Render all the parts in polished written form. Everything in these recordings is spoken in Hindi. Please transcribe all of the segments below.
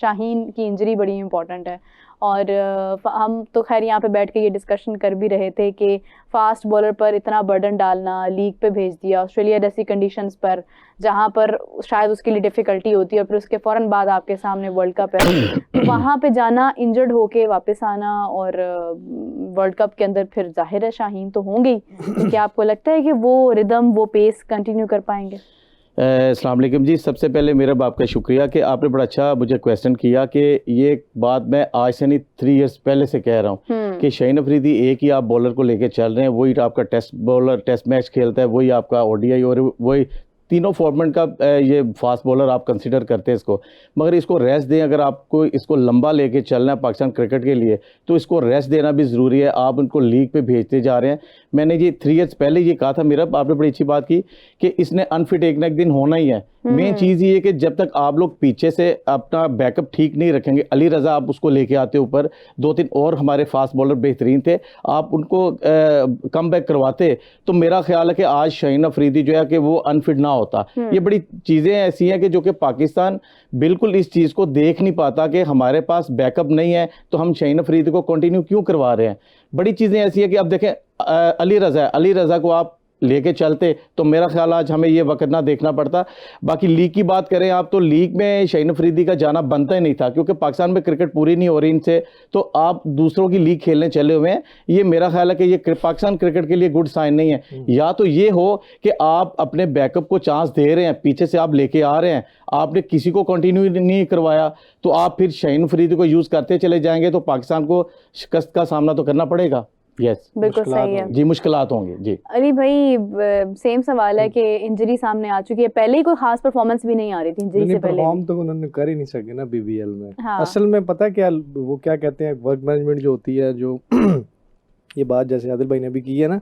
शाहीन की इंजरी बड़ी इंपॉर्टेंट है। और हम तो खैर यहाँ पे बैठ के ये डिस्कशन कर भी रहे थे कि फास्ट बॉलर पर इतना बर्डन डालना, लीग पे भेज दिया ऑस्ट्रेलिया जैसी कंडीशंस पर जहाँ पर शायद उसके लिए डिफिकल्टी होती है, और फिर उसके फौरन बाद आपके सामने वर्ल्ड कप है, तो वहाँ पे जाना, इंजर्ड होके वापस आना, और वर्ल्ड कप के अंदर फिर जाहिर है शाहीन तो होंगे ही। तो क्या आपको लगता है कि वो रिदम, वो पेस कंटिन्यू कर पाएंगे? अस्सलाम वालेकुम जी। सबसे पहले मेरा आपका शुक्रिया कि आपने बड़ा अच्छा मुझे क्वेश्चन किया कि ये बात मैं आज से नहीं 3 इयर्स पहले से कह रहा हूँ कि शाहीन अफरीदी एक ही आप बॉलर को लेके चल रहे हैं, वही आपका टेस्ट बॉलर, टेस्ट मैच खेलता है, वही आपका ओडीआई, और वही तीनों फॉर्मेट का ये फास्ट बॉलर आप कंसिडर करते हैं इसको। मगर इसको रेस्ट दें, अगर आपको इसको लंबा लेके चलना है पाकिस्तान क्रिकेट के लिए तो इसको रेस्ट देना भी ज़रूरी है। आप उनको लीग पे भेजते जा रहे हैं। मैंने ये 3 इयर्स पहले ये कहा था, मेरा आपने बड़ी अच्छी बात की कि इसने अनफिट एक ना एक दिन होना ही है। मेन चीज़ ये है कि जब तक आप लोग पीछे से अपना बैकअप ठीक नहीं रखेंगे, अली रज़ा आप उसको लेके आते ऊपर, 2-3 और हमारे फास्ट बॉलर बेहतरीन थे, आप उनको कम बैक करवाते, तो मेरा ख्याल है कि आज शाहीन अफरीदी जो है कि वो अनफिट ना होता। ये बड़ी चीज़ें ऐसी हैं कि जो कि पाकिस्तान बिल्कुल इस चीज़ को देख नहीं पाता कि हमारे पास बैकअप नहीं है, तो हम शाहीन अफरीदी को कंटिन्यू क्यों करवा रहे हैं। बड़ी चीज़ें ऐसी है कि अब देखें अली रज़ा है, अली रज़ा को आप लेके चलते तो मेरा ख्याल आज हमें ये वक्त ना देखना पड़ता। बाकी लीग की बात करें आप, तो लीग में शाहीन अफरीदी का जाना बनता ही नहीं था, क्योंकि पाकिस्तान में क्रिकेट पूरी नहीं हो रही इनसे, तो आप दूसरों की लीग खेलने चले हुए हैं। ये मेरा ख्याल है कि ये पाकिस्तान क्रिकेट के लिए गुड साइन नहीं है। या तो ये हो कि आप अपने बैकअप को चांस दे रहे हैं, पीछे से आप लेके आ रहे हैं, आपने किसी को कंटिन्यू नहीं करवाया, तो आप फिर शाहीन अफरीदी को यूज़ करते चले जाएंगे तो पाकिस्तान को शिकस्त का सामना तो करना पड़ेगा। यस, बिल्कुल सही है जी, मुश्किलात होंगी जी। अली भाई, सेम सवाल है कि इंजरी सामने आ चुकी है, पहले ही कोई खास परफॉर्मेंस भी नहीं आ रही थी इंजरी से पहले। परफॉर्म तो उन्होंने कर ही नहीं सके ना बीबीएल में। हाँ। असल में पता क्या, वो क्या कहते हैं, वर्क मैनेजमेंट जो होती है, जो ये बात जैसे आदिल भाई ने भी की है ना,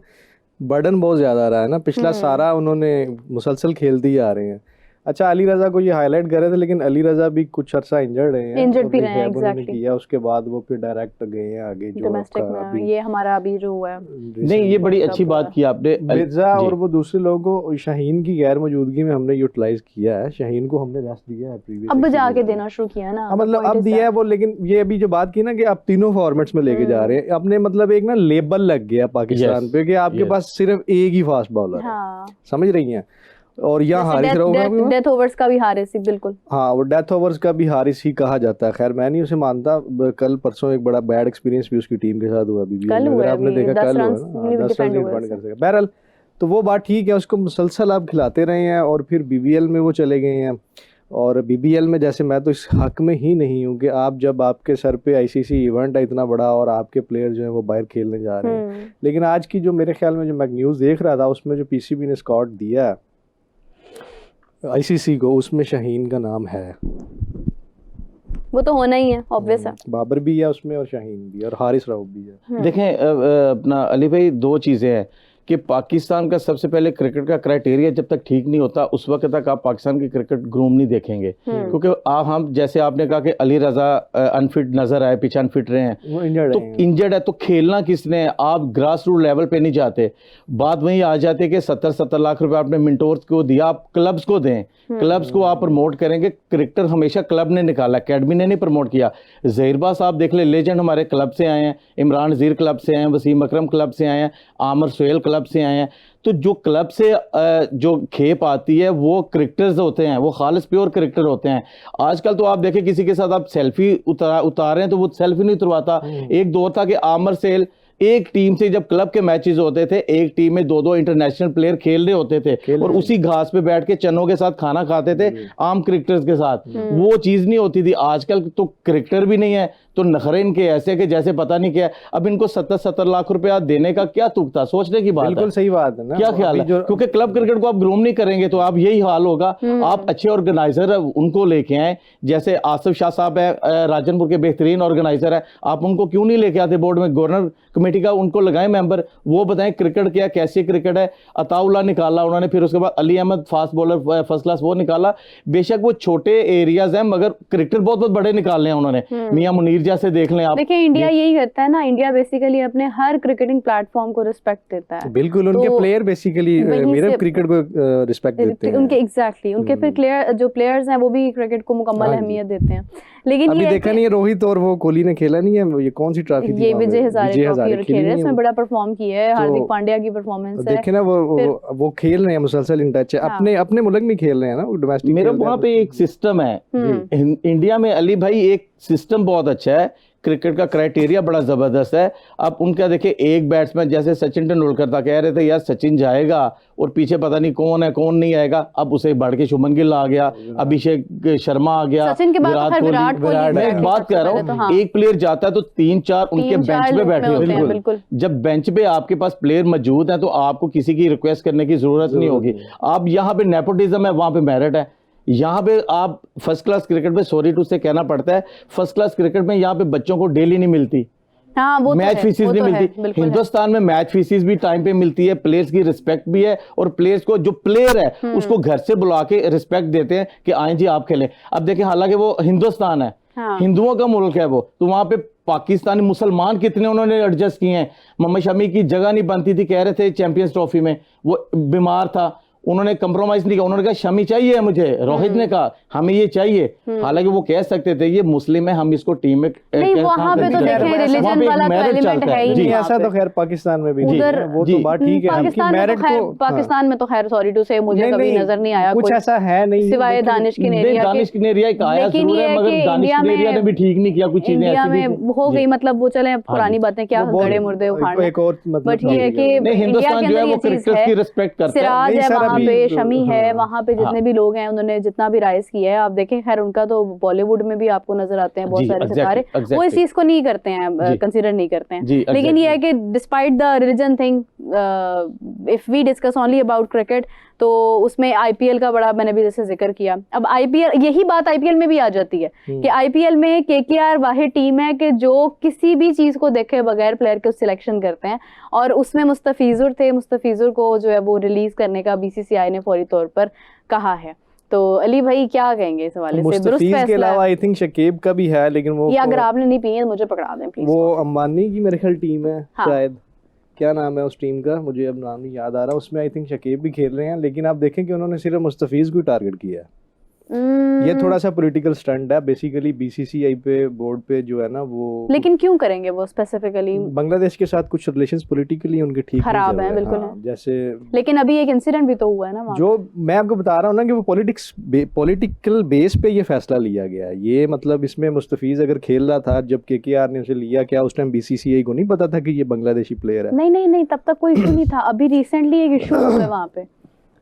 बर्डन बहुत ज़्यादा आ रहा है ना, पिछला सारा उन्होंने मुसलसल खेलते ही आ रहे हैं। अच्छा, अली रज़ा को ये हाईलाइट कर रहे थे, लेकिन अली रज़ा भी कुछ अर्सा इंजर्ड हैं, इंजर्ड भी रहे हैं एग्जैक्टली किया, उसके बाद वो फिर डायरेक्ट गए हैं आगे जो डोमेस्टिक में। ये हमारा अभी जो हुआ है, नहीं, ये बड़ी अच्छी बात की आपने मिर्जा, और वो दूसरे लोगों को शाहीन की गैर मौजूदगी में हमने यूटिलाइज किया है। शाहीन को हमने रेस्ट दिया है प्रीवियस, अब जाके देना शुरू किया ना, मतलब अब दिया है वो। लेकिन ये अभी जो बात की ना कि आप तीनों फॉर्मेट्स में लेके जा रहे हैं, अपने मतलब एक ना लेबल लग गया पाकिस्तान पे कि आपके पास सिर्फ एक ही फास्ट बॉलर है। समझ रही हैं? और यहाँ हारिस रऊफ, डेथ ओवर्स का भी हारिस ही, बिल्कुल हाँ, वो डेथ ओवर्स का भी हारिस ही कहा जाता है। खैर मैं नहीं उसे मानता, कल परसों एक बड़ा बैड एक्सपीरियंस भी उसकी टीम के साथ हुआ बीबीएल में, अगर आपने देखा कल हुआ ना, 10 रन डिफेंड कर सका। बहरहाल तो वो बात ठीक है, उसको मुसलसल आप खिलाते रहे हैं, और फिर बीबीएल में वो चले गए हैं। और बीबीएल में जैसे मैं तो इस हक में ही नहीं हूँ कि आप, जब आपके सर पे आईसीसी इवेंट है इतना बड़ा और आपके प्लेयर जो है वो बाहर खेलने जा रहे हैं। लेकिन आज की जो मेरे ख्याल में जो मैं न्यूज़ देख रहा था, उसमें जो पीसीबी ने स्कॉट दिया है आईसीसी को, उसमें शाहीन का नाम है। वो तो होना ही है, ऑब्वियस है। बाबर भी है उसमें, और शाहीन भी, और हारिस रऊफ भी है। देखें अपना अली भाई, 2 चीज़ें हैं कि पाकिस्तान का सबसे पहले क्रिकेट का क्राइटेरिया जब तक ठीक नहीं होता उस वक्त तक आप पाकिस्तान की क्रिकेट ग्रूम नहीं देखेंगे। क्योंकि हम जैसे आपने कहा कि अली रज़ा अनफिट नजर आए, पीछे अनफिट रहे हैं, वो इंजर्ड तो इंजर्ड है, तो खेलना किसने है? आप ग्रास रूट लेवल पे नहीं जाते। बात वहीं आ जाती है कि 70 लाख रुपए आपने मिंटोर्स को दिया, आप क्लब्स को दें, क्लब्स को आप प्रमोट करेंगे। क्रिकेटर हमेशा क्लब ने निकाला, अकेडमी ने नहीं प्रमोट किया। ज़हीर साहब देख ले, लेजेंड हमारे क्लब से आए हैं, इमरान नज़ीर क्लब से आए हैं, वसीम अकरम क्लब से आए हैं, आमिर सोहेल क्लब से आए हैं। तो जो क्लब से जो खेप आती है वो क्रिकेटर्स होते हैं, वो खालिस प्योर क्रिकेटर होते हैं। आजकल तो आप देखें किसी के साथ आप सेल्फी उतार रहे हैं तो वो सेल्फी नहीं उतरवाता। एक दौर था कि आमिर सोहेल एक टीम से जब क्लब के मैचेस होते थे, एक टीम में 2-2 इंटरनेशनल प्लेयर खेल रहे होते थे, और उसी घास पे बैठ के चनों के साथ खाना खाते थे आम क्रिकेटर्स के साथ। वो चीज नहीं होती थी। आजकल तो क्रिकेटर भी नहीं है तो नखरे इनके ऐसे कि जैसे पता नहीं क्या। अब इनको 70 लाख रुपया देने का क्या तुक था? सोचने की बात है। बिल्कुल सही बात है ना। क्या ख्याल है? क्योंकि क्लब क्रिकेट को आप ग्रूम नहीं करेंगे तो आप यही हाल होगा। आप अच्छे ऑर्गेनाइजर उनको लेके आए, जैसे आसिफ शाह साहब है, राजनपुर के बेहतरीन ऑर्गेनाइजर है, आप उनको क्यों नहीं लेके आते बोर्ड में? गवर्नर कमेटी का उनको लगाए मेंबर, वो बताएं क्रिकेट क्या, कैसी क्रिकेट है। अताउल्ला निकाला उन्होंने, फिर उसके बाद Ali Ahmed fast bowler first class वो निकाला। बेशक वो छोटे एरियाज हैं मगर क्रिकेटर बहुत बहुत बड़े निकाले हैं उन्होंने। मियां मुनीर जैसे देख लें आप। देखिए इंडिया यही करता है ना, इंडिया बेसिकली अपने हर क्रिकेटिंग प्लेटफॉर्म को रिस्पेक्ट देता है। बिल्कुल, उनके प्लेयर बेसिकली मेरे क्रिकेट को रिस्पेक्ट देते हैं उनके एग्जैक्टली उनके फिर जो प्लेयर्स हैं वो भी क्रिकेट को मुकम्मल अहमियत देते हैं। लेकिन अभी देखा नहीं है रोहित और वो कोहली ने खेला नहीं है, ये कौन सी ट्रॉफी थी, ये विजय हजारे ट्रॉफी खेल रहे हैं, इसमें बड़ा परफॉर्म किया है, हार्दिक पांड्या की परफॉर्मेंस है, देखे ना वो खेल रहे हैं मुसलसल इन टच है, अपने अपने मुल्क में खेल रहे हैं ना वो डोमेस्टिक। मेरा वहाँ पे एक सिस्टम है इंडिया में, अली भाई एक सिस्टम बहुत अच्छा है, क्रिकेट का क्राइटेरिया बड़ा जबरदस्त है। अब उनका देखिए एक बैट्समैन जैसे सचिन तेंदुलकर था, कह रहे थे यार सचिन जाएगा और पीछे पता नहीं कौन है कौन नहीं आएगा, अब उसे बढ़ के शुभमन गिल आ गया, अभिषेक शर्मा आ गया, सचिन के बाद विराट कोहली। मैं एक बात कह रहा हूँ, एक प्लेयर जाता है तो 3-4 उनके बेंच पे बैठे होते हैं। बिल्कुल, जब बेंच पे आपके पास प्लेयर मौजूद है तो आपको किसी की रिक्वेस्ट करने की जरूरत नहीं होगी। आप यहाँ पे नेपोटिज्म है, वहां पे मेरिट है। यहाँ पे आप फर्स्ट क्लास क्रिकेट में, सॉरी टू से कहना पड़ता है, फर्स्ट क्लास क्रिकेट में यहाँ पे बच्चों को डेली नहीं मिलती, हाँ, वो मैच फीसिस नहीं मिलती। हिंदुस्तान में मैच फीसिस भी टाइम पे मिलती है, प्लेयर्स की रिस्पेक्ट भी है, और प्लेयर्स को जो प्लेयर है उसको घर से बुला के रिस्पेक्ट देते हैं कि आए जी आप खेलें। अब देखिए हालांकि वो हिंदुस्तान है, हिंदुओं का मुल्क है वो, तो वहां पे पाकिस्तानी मुसलमान कितने उन्होंने एडजस्ट किए हैं। मोहम्मद शमी की जगह नहीं बनती थी, कह रहे थे चैंपियंस ट्रॉफी में, वो बीमार था, उन्होंने कंप्रोमाइज नहीं किया, उन्होंने कहा शमी चाहिए मुझे, रोहित ने कहा हमें ये चाहिए। हालांकि वो कह सकते थे ये मुस्लिम है, हम इसको टीम में नहीं, वहां पे तो देखें रिलीजन वाला एलिमेंट है ही नहीं। ऐसा तो खैर पाकिस्तान में भी उधर वो तो बात ठीक है, पाकिस्तान में तो खैर सॉरी टू से मुझे कभी नजर नहीं आया कुछ ऐसा है नहीं, सिवाय दानिश किनेरिया का आया जरूर है, मगर दानिश किनेरिया ने भी ठीक नहीं किया, कुछ चीजें ऐसी भी हो गई, मतलब वो चले पुरानी बातें क्या गड़े मुर्दे उखाड़ना, एक और बट ये है कि हिंदुस्तान जो है वो क्रिकेट की रिस्पेक्ट करता है। सिराज है वहां पे, शमी है वहां पे, जितने भी लोग हैं उन्होंने जितना भी राइज किया है, आप देखें खैर उनका तो बॉलीवुड में भी आपको नजर आते हैं बहुत सारे सितारे, वो इस चीज को नहीं करते हैं, कंसीडर नहीं करते हैं। लेकिन ये है कि despite the religion thing, if we discuss only about cricket, तो उसमें आईपीएल का बड़ा मैंने भी जैसे जिक्र किया। अब आईपीएल, यही बात आईपीएल में भी आ जाती है कि आईपीएल में केकेआर वाहिद टीम है कि जो किसी भी चीज को देखे बगैर प्लेयर को सिलेक्शन करते हैं, और उसमें मुस्तफिजुर थे, मुस्तफिजुर को जो है वो रिलीज करने का बीसीसीआई ने फौरी तौर पर कहा है। तो अली भाई क्या कहेंगे इस हवाले से? दुरुस्त फैसला के अलावा आई थिंक शकीब का भी है, लेकिन वो अगर आपने नहीं पी है तो मुझे पकड़ा दें प्लीज। वो अंबानी की मेरे ख्याल टीम है, शायद क्या नाम है उस टीम का, मुझे अब नाम नहीं याद आ रहा, उसमें आई थिंक शकीब भी खेल रहे हैं, लेकिन आप देखें कि उन्होंने सिर्फ मुस्तफिज को टारगेट किया है। ये थोड़ा सा पॉलिटिकल स्टंट है बेसिकली, बीसीसीआई पे बोर्ड पे जो है ना वो। लेकिन क्यों करेंगे वो स्पेसिफिकली? बांग्लादेश के साथ कुछ रिलेशंस पॉलिटिकली उनके ठीक खराब है, बिल्कुल है। जैसे लेकिन अभी एक इंसिडेंट भी तो हुआ है ना वहाँ, जो मैं आपको बता रहा हूँ ना कि वो पॉलिटिकल बेस पे ये फैसला लिया गया है। ये मतलब इसमें मुस्तफिज अगर खेल रहा था जब केकेआर ने उसे लिया, क्या उस टाइम बीसीसीआई को नहीं पता था कि ये बांग्लादेशी प्लेयर है? नहीं, तब तक कोई इशू नहीं था, अभी रिसेंटली एक इशू हुआ है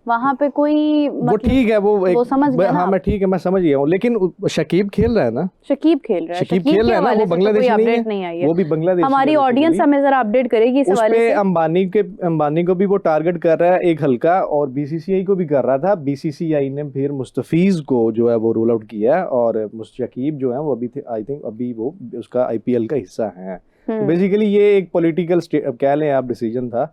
वहाँ पे कोई मतलब, वो ठीक है, वो समझ गया हाँ मैं ठीक है, मैं समझ गया हूँ, लेकिन शकीब खेल रहा है ना, शकीब खेल रहा है ना, वो बांग्लादेश नहीं है, वो भी बांग्लादेश। हमारी ऑडियंस हमें जरा अपडेट करेगी इस हवाले से। अंबानी को भी वो टारगेट कर रहा है एक हल्का, और बीसीसीआई को भी कर रहा था। बीसीसीआई ने फिर मुस्तफिज को जो है वो रूल आउट किया, और शकीब जो है वो अभी आई थिंक अभी वो उसका आईपीएल का हिस्सा है। बेसिकली ये एक पॉलिटिकल कह लें आप डिसीजन था,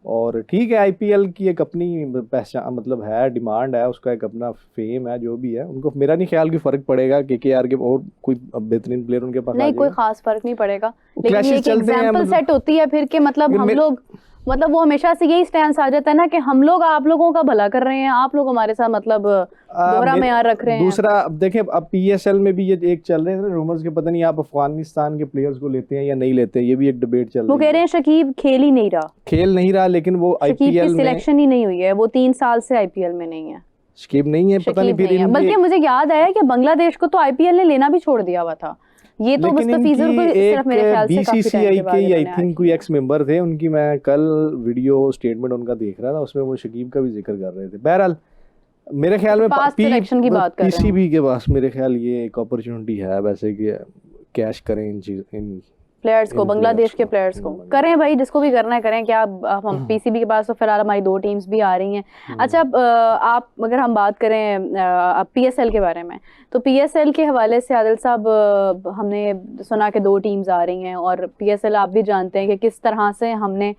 और ठीक है आईपीएल की एक अपनी पहचान मतलब है, डिमांड है, उसका एक अपना फेम है, जो भी है उनको मेरा नहीं ख्याल कि फर्क पड़ेगा केकेआर के और कोई बेहतरीन प्लेयर उनके पास नहीं, कोई खास फर्क नहीं पड़ेगा, लेकिन ये एक एग्जांपल सेट होती है फिर के मतलब हम लोग मतलब वो हमेशा से यही स्टैंड आ जाता है ना कि हम लोग आप लोगों का भला कर रहे हैं, आप लोग हमारे साथ मतलब दोहरा मेयार रख रहे हैं। दूसरा अब देखें, अब पीएसएल में भी ये एक चल रहे हैं रूमर्स के, पता नहीं आप अफगानिस्तान के प्लेयर्स को लेते हैं या नहीं लेते, ये भी एक डिबेट चल रही है। वो कह रहे हैं शकीब खेल ही नहीं रहा, लेकिन वो आईपीएल में सिलेक्शन ही नहीं हुई है, वो 3 साल से आईपीएल में नहीं है, शकीब नहीं है, पता नहीं फिर बल्कि मुझे याद आया कि बांग्लादेश को तो आईपीएल ने लेना भी छोड़ दिया हुआ था। ये तो मुस्तफिजुर को सिर्फ मेरे ख्याल से बीसीसीआई के आई थिंक कोई एक्स मेंबर थे उनकी, मैं कल वीडियो स्टेटमेंट उनका देख रहा था, उसमें वो शकीब का भी जिक्र कर रहे थे। बहरहाल मेरे ख्याल में सिलेक्शन की बात कर रहे हैं, पीसीबी के पास मेरे ख्याल ये एक अपॉर्चुनिटी है वैसे कि कैश करें इन प्लेयर्स को, बांग्लादेश के प्लेयर्स को करें भाई, जिसको भी करना है करें। क्या हम पीसीबी के पास तो फिलहाल हमारी 2 टीम्स भी आ रही हैं। अच्छा आप अगर हम बात करें पीएसएल के बारे में, तो पीएसएल के हवाले से आदिल साहब हमने सुना कि 2 टीम्स आ रही हैं, और पीएसएल आप भी जानते हैं कि किस तरह से हमने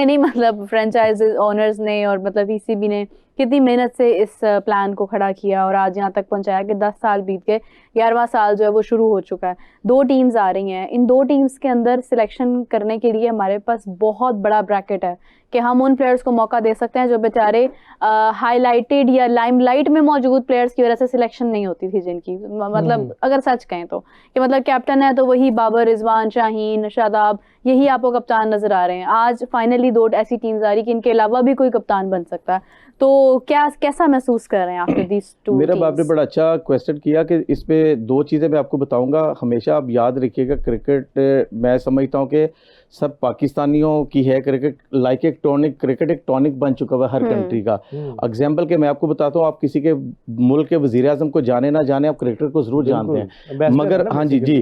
नहीं मतलब फ्रेंचाइज ओनर्स ने और मतलब पीसीबी ने कितनी मेहनत से इस प्लान को खड़ा किया और आज यहाँ तक पहुँचाया कि 10 साल बीत गए, 11वां साल जो है वो शुरू हो चुका है। 2 टीम्स आ रही हैं, इन 2 टीम्स के अंदर सिलेक्शन करने के लिए हमारे पास बहुत बड़ा ब्रैकेट है कि हम उन प्लेयर्स को मौका दे सकते हैं जो बेचारे हाईलाइटेड या लाइमलाइट में मौजूद प्लेयर्स की वजह से सिलेक्शन नहीं होती थी जिनकी, मतलब अगर सच कहें तो कि मतलब कैप्टन है तो वही बाबर, रिजवान, शाहीन, शादाब, यही आपको कप्तान नजर आ रहे हैं। आज फाइनली 2 ऐसी टीम्स आ रही कि इनके अलावा भी कोई कप्तान बन सकता है। तो कैसा महसूस कर रहे हैं आफ्टर दीस 2 मेरा बाप ने बड़ा अच्छा क्वेश्चन किया कि इस पे 2 चीज़ें मैं आपको बताऊंगा। हमेशा आप याद रखिएगा, क्रिकेट मैं समझता हूँ कि सब पाकिस्तानियों की है क्रिकेट, लाइक एक टॉनिक, क्रिकेट एक टॉनिक बन चुका है हर कंट्री का। एग्जाम्पल के मैं आपको बताता हूँ, आप किसी के मुल्क के वजीर आजम को जाने ना जाने, आप क्रिकेटर को जरूर जानते हैं, मगर हाँ जी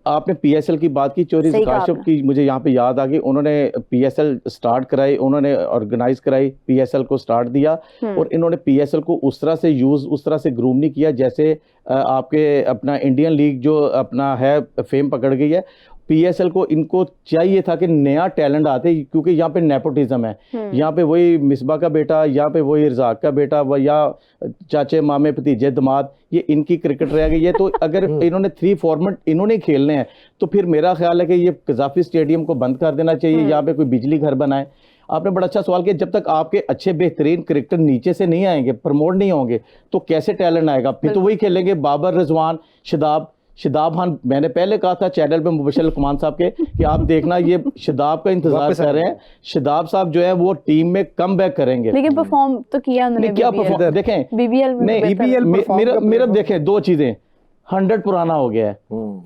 आपने PSL की बात की, चोरी काशिफ की मुझे यहाँ पे याद आ गई। उन्होंने PSL स्टार्ट कराई, उन्होंने ऑर्गेनाइज कराई, PSL को स्टार्ट दिया और इन्होंने PSL को उस तरह से यूज, उस तरह से ग्रूम नहीं किया जैसे आपके अपना इंडियन लीग जो अपना है फेम पकड़ गई है। PSL को इनको चाहिए था कि नया टैलेंट आते, क्योंकि यहाँ पे नेपोटिज्म है, यहाँ पे वही मिसबा का बेटा, यहाँ पे वही रजाक का बेटा, वह या चाचे मामे भतीजे दामाद, ये इनकी क्रिकेट रह गई है। तो अगर इन्होंने 3 फॉर्मेट इन्होंने खेलने हैं तो फिर मेरा ख्याल है कि ये कजाफी स्टेडियम को बंद कर देना चाहिए, यहाँ पे कोई बिजली घर बनाए। आपने बड़ा अच्छा सवाल किया, जब तक आपके अच्छे बेहतरीन क्रिकेटर नीचे से नहीं आएंगे, प्रमोट नहीं होंगे, तो कैसे टैलेंट आएगा? फिर तो वही खेलेंगे बाबर, रिजवान, शादाब खान। मैंने पहले कहा था चैनल पे मुबशर लुकमान साहब के कि आप देखना ये शादाब का इंतजार कर रहे हैं, शादाब साहब जो है वो टीम में कम बैक करेंगे। लेकिन परफॉर्म तो किया उन्होंने, क्या परफॉर्म देखें BBL में, मेरा देखें 2 चीजें, 100 पुराना हो गया है,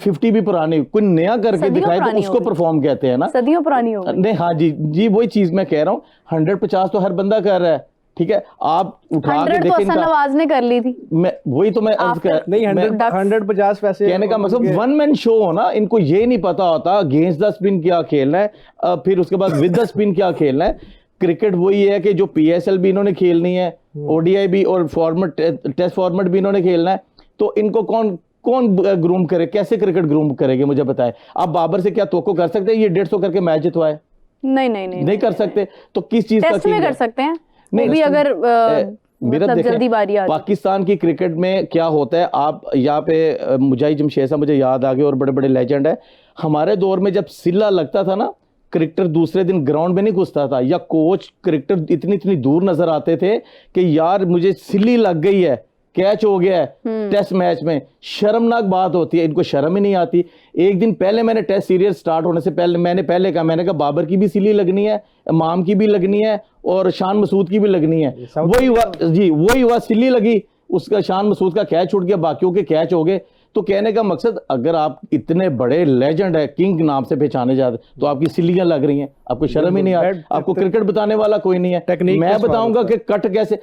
50 भी पुरानी, कोई नया करके दिखाए तो उसको परफॉर्म कहते हैं ना, सदियों पुरानी हो गई। नहीं हाँ जी वही चीज मैं कह रहा हूँ। 150 तो हर बंदा कर रहा है, ठीक है, आप उठा के देखें, तो नवाज ने कर ली थी, मैं वही तो मैं अर्ज कर नहीं 150 पैसे कहने का मतलब 1 मैन शो हो ना, इनको ये नहीं पता होता अगेंस्ट द स्पिन क्या खेलना है, फिर उसके बाद विद द स्पिन क्या खेलना है। क्रिकेट वही है कि जो PSL भी इन्होंने खेलनी है, ODI भी और फॉर्मेट टेस्ट फॉर्मेट भी इन्होंने खेलना है, तो इनको कौन ग्रूम करे, कैसे क्रिकेट ग्रूम करेंगे मुझे बताएं। आप बाबर से क्या तवक्को कर सकते हैं ये 150 करके मैच जितवाए? नहीं कर सकते। तो किस चीज का टेस्ट में कर सकते हैं नहीं भी, अगर मेरा मतलब जल्दी बारी आ पाकिस्तान की क्रिकेट में क्या होता है, आप यहाँ पे मुजाहिद जमशेद साहब मुझे याद आ गए और बड़े बड़े लेजेंड है। हमारे दौर में जब सिला लगता था ना, क्रिकेटर दूसरे दिन ग्राउंड में नहीं घुसता था, या कोच क्रिकेटर इतनी दूर नजर आते थे कि यार मुझे सिल्ली लग गई है, कैच हो गया है टेस्ट मैच में। शर्मनाक बात होती है, इनको शर्म ही नहीं आती। एक दिन पहले मैंने टेस्ट सीरीज स्टार्ट होने से पहले मैंने कहा बाबर की भी सिली लगनी है, इमाम की भी लगनी है और शान मसूद की भी लगनी है। वही हुआ सिली लगी, उसका शान मसूद का कैच छूट गया, बाकियों के कैच हो गए। तो कहने का मकसद, अगर आप इतने बड़े लेजेंड है, किंग नाम से पहचाने जाते, तो आपकी सिलियां लग रही हैं, आपको शर्म ही नहीं आती, आपको क्रिकेट बताने वाला कोई नहीं है। मैं बताऊंगा कि कट कैसे,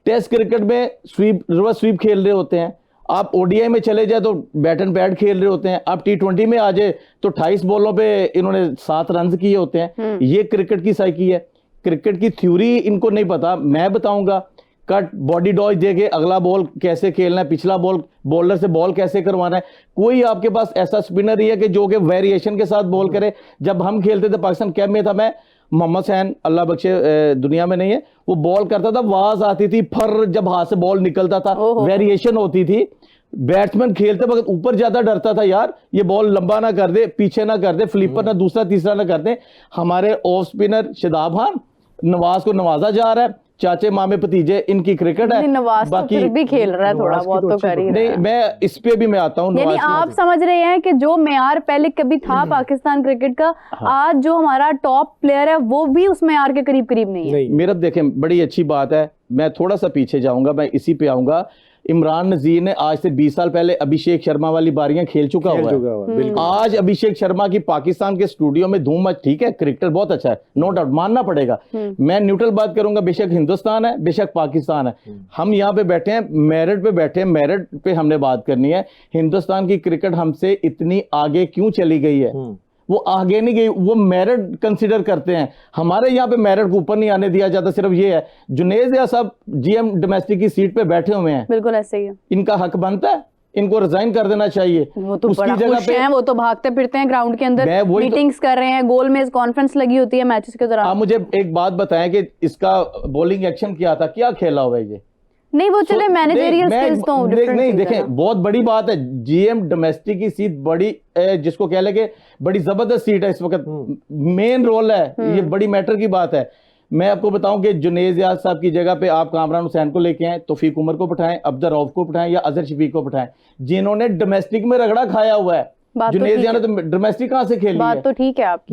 टेस्ट क्रिकेट में रिवर्स स्वीप खेल रहे होते हैं, आप ODI में चले जाए तो बैट एंड पैड खेल रहे होते हैं, आप T20 में आ जाए तो 28 बॉलों पे इन्होंने 7 रन किए होते हैं। ये क्रिकेट की साइकी है, क्रिकेट की थ्योरी इनको नहीं पता। मैं बताऊंगा कट, बॉडी डॉज देके अगला बॉल कैसे खेलना है, पिछला बॉल बॉलर से बॉल कैसे करवाना है। कोई आपके पास ऐसा स्पिनर ही है कि जो कि वेरिएशन के साथ बॉल करे। जब हम खेलते थे पाकिस्तान कैंप में था, मैं मोहम्मद सैन अल्लाह बख्शे दुनिया में नहीं है, वो बॉल करता था, आवाज आती थी फर, जब हाथ से बॉल निकलता था वेरिएशन होती थी। बैट्समैन खेलते वक्त ऊपर ज्यादा डरता था, यार ये बॉल लंबा ना कर दे, पीछे ना कर दे, फ्लिपर ना दूसरा तीसरा ना कर दे। हमारे ऑफ स्पिनर शादाब खान, नवाज को नवाजा जा रहा है, चाचे मामे भतीजे, इनकी क्रिकेट है। नवाज बाकी तो फिर भी खेल रहा है, थोड़ा बहुत तो कर ही रहा है। नहीं, मैं इस पे भी मैं आता हूँ। यानी आप समझ रहे हैं कि जो मेयार पहले कभी था पाकिस्तान क्रिकेट का, आज जो हमारा टॉप प्लेयर है वो भी उस मेयार के करीब नहीं है। मेरा देखें बड़ी अच्छी बात है, मैं थोड़ा सा पीछे जाऊंगा, मैं इसी पे आऊंगा। इमरान नजीर ने आज से 20 साल पहले अभिषेक शर्मा वाली बारियां खेल चुका हुआ है। आज अभिषेक शर्मा की पाकिस्तान के स्टूडियो में धूम मच, ठीक है क्रिकेटर बहुत अच्छा है, नो डाउट मानना पड़ेगा। मैं न्यूट्रल बात करूंगा, बेशक हिंदुस्तान है बेशक पाकिस्तान है, हम यहाँ पे बैठे हैं मेरिट पे बैठे हैं, मेरिट पे हमने बात करनी है। हिंदुस्तान की क्रिकेट हमसे इतनी आगे क्यों चली गई है? वो आगे नहीं गई, वो मेरिट कंसीडर करते हैं। हमारे यहाँ पे मेरिट को ऊपर नहीं आने दिया जाता। सिर्फ ये है, जुनेज या सब GM डोमेस्टिक की सीट पे बैठे हुए हैं, बिल्कुल ऐसे ही है। इनका हक बनता है इनको रिजाइन कर देना चाहिए। वो तो उसकी बड़ा जगह खुश पे हैं, वो तो भागते फिरते हैं ग्राउंड के अंदर, मैं वही तो- मीटिंग्स कर रहे हैं, गोल में कॉन्फ्रेंस लगी होती है मैचेस के आप दौरान। मुझे एक बात बताएं कि इसका बॉलिंग एक्शन क्या था, क्या खेला हुआ है ये? नहीं वो चले मैनेजरियल नहीं, स्किल्स तो नहीं, डिफरेंट नहीं चीज़ है देखें, ना। बहुत बड़ी बात है। जीएम डोमेस्टिक की सीट बड़ी जिसको कह ले कि बड़ी जबरदस्त सीट है इस वक्त, मेन रोल है, ये बड़ी मैटर की बात है। मैं आपको बताऊं कि जुनेद याद साहब की जगह पे आप कामरान हुसैन को लेके आए, तौफीक उमर को बिठाएं, अब्दुल रऊफ को बिठाएं या अजहर शफीक को बिठाएं, जिन्होंने डोमेस्टिक में रगड़ा खाया हुआ है। बात तो जुनेद ठीक याद है, ने तो डोमेस्टिक कहां से खेली है? बात तो ठीक है आपकी।